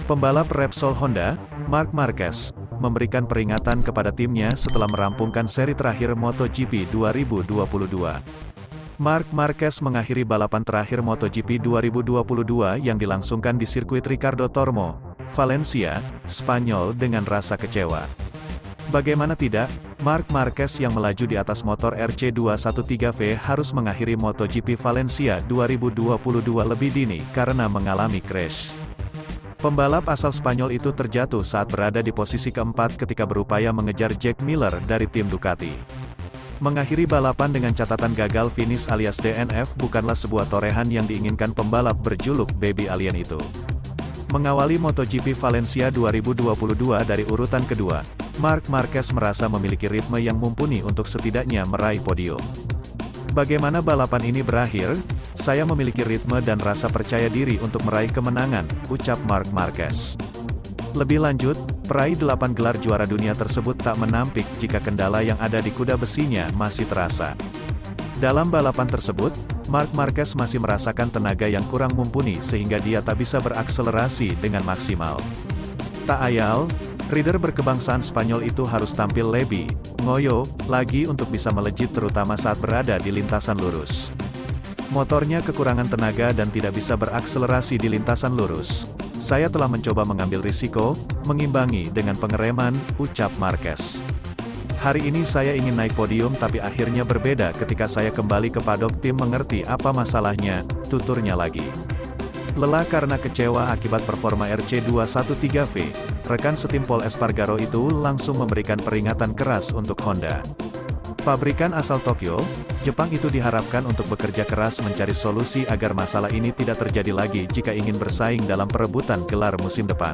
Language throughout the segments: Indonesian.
Pembalap Repsol Honda, Marc Marquez, memberikan peringatan kepada timnya setelah merampungkan seri terakhir MotoGP 2022. Marc Marquez mengakhiri balapan terakhir MotoGP 2022 yang dilangsungkan di sirkuit Ricardo Tormo, Valencia, Spanyol dengan rasa kecewa. Bagaimana tidak, Marc Marquez yang melaju di atas motor RC213V harus mengakhiri MotoGP Valencia 2022 lebih dini karena mengalami crash. Pembalap asal Spanyol itu terjatuh saat berada di posisi keempat ketika berupaya mengejar Jack Miller dari tim Ducati. Mengakhiri balapan dengan catatan gagal finish alias DNF bukanlah sebuah torehan yang diinginkan pembalap berjuluk Baby Alien itu. Mengawali MotoGP Valencia 2022 dari urutan kedua, Marc Marquez merasa memiliki ritme yang mumpuni untuk setidaknya meraih podium. Bagaimana balapan ini berakhir? Saya memiliki ritme dan rasa percaya diri untuk meraih kemenangan, ucap Marc Marquez. Lebih lanjut, peraih 8 gelar juara dunia tersebut tak menampik jika kendala yang ada di kuda besinya masih terasa. Dalam balapan tersebut, Marc Marquez masih merasakan tenaga yang kurang mumpuni sehingga dia tak bisa berakselerasi dengan maksimal. Tak ayal, rider berkebangsaan Spanyol itu harus tampil lebih ngoyo lagi untuk bisa melejit terutama saat berada di lintasan lurus. Motornya kekurangan tenaga dan tidak bisa berakselerasi di lintasan lurus. Saya telah mencoba mengambil risiko, mengimbangi dengan pengereman, ucap Marquez. Hari ini saya ingin naik podium tapi akhirnya berbeda ketika saya kembali ke paddock tim mengerti apa masalahnya, tuturnya lagi. Lelah karena kecewa akibat performa RC213V, rekan setim Pol Espargaro itu langsung memberikan peringatan keras untuk Honda. Pabrikan asal Tokyo, Jepang itu diharapkan untuk bekerja keras mencari solusi agar masalah ini tidak terjadi lagi jika ingin bersaing dalam perebutan gelar musim depan.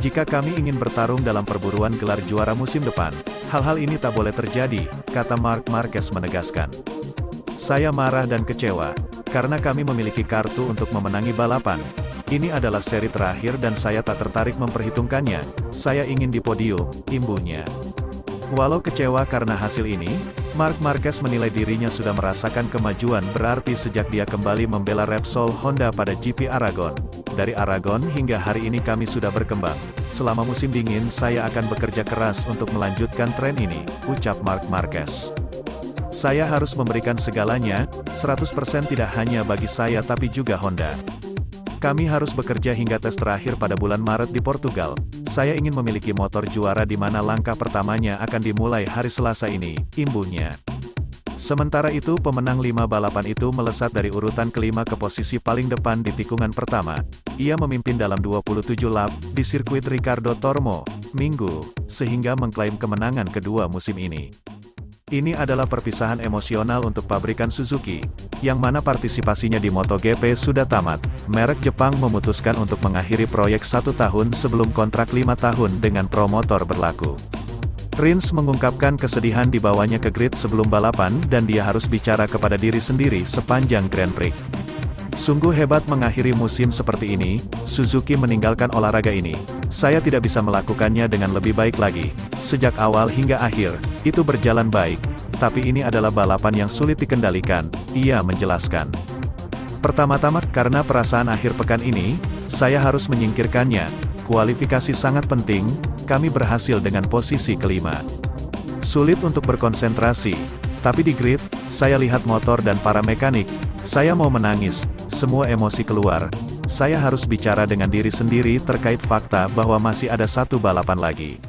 Jika kami ingin bertarung dalam perburuan gelar juara musim depan, hal-hal ini tak boleh terjadi, kata Marc Marquez menegaskan. Saya marah dan kecewa, karena kami memiliki kartu untuk memenangi balapan. Ini adalah seri terakhir dan saya tak tertarik memperhitungkannya, saya ingin di podium, imbuhnya. Walau kecewa karena hasil ini, Marc Marquez menilai dirinya sudah merasakan kemajuan berarti sejak dia kembali membela Repsol Honda pada GP Aragon. Dari Aragon hingga hari ini kami sudah berkembang. Selama musim dingin saya akan bekerja keras untuk melanjutkan tren ini, ucap Marc Marquez. Saya harus memberikan segalanya, 100% tidak hanya bagi saya tapi juga Honda. Kami harus bekerja hingga tes terakhir pada bulan Maret di Portugal. Saya ingin memiliki motor juara di mana langkah pertamanya akan dimulai hari Selasa ini, imbuhnya. Sementara itu pemenang 5 balapan itu melesat dari urutan kelima ke posisi paling depan di tikungan pertama. Ia memimpin dalam 27 lap, di sirkuit Ricardo Tormo, Minggu, sehingga mengklaim kemenangan kedua musim ini. Ini adalah perpisahan emosional untuk pabrikan Suzuki, yang mana partisipasinya di MotoGP sudah tamat. Merek Jepang memutuskan untuk mengakhiri proyek 1 tahun sebelum kontrak 5 tahun dengan promotor berlaku. Rins mengungkapkan kesedihan dibawanya ke grid sebelum balapan dan dia harus bicara kepada diri sendiri sepanjang Grand Prix. Sungguh hebat mengakhiri musim seperti ini, Suzuki meninggalkan olahraga ini. Saya tidak bisa melakukannya dengan lebih baik lagi. Sejak awal hingga akhir, itu berjalan baik. Tapi ini adalah balapan yang sulit dikendalikan, ia menjelaskan. Pertama-tama, karena perasaan akhir pekan ini, saya harus menyingkirkannya. Kualifikasi sangat penting, kami berhasil dengan posisi kelima. Sulit untuk berkonsentrasi. Tapi di grid, saya lihat motor dan para mekanik. Saya mau menangis, semua emosi keluar. Saya harus bicara dengan diri sendiri terkait fakta bahwa masih ada 1 balapan lagi.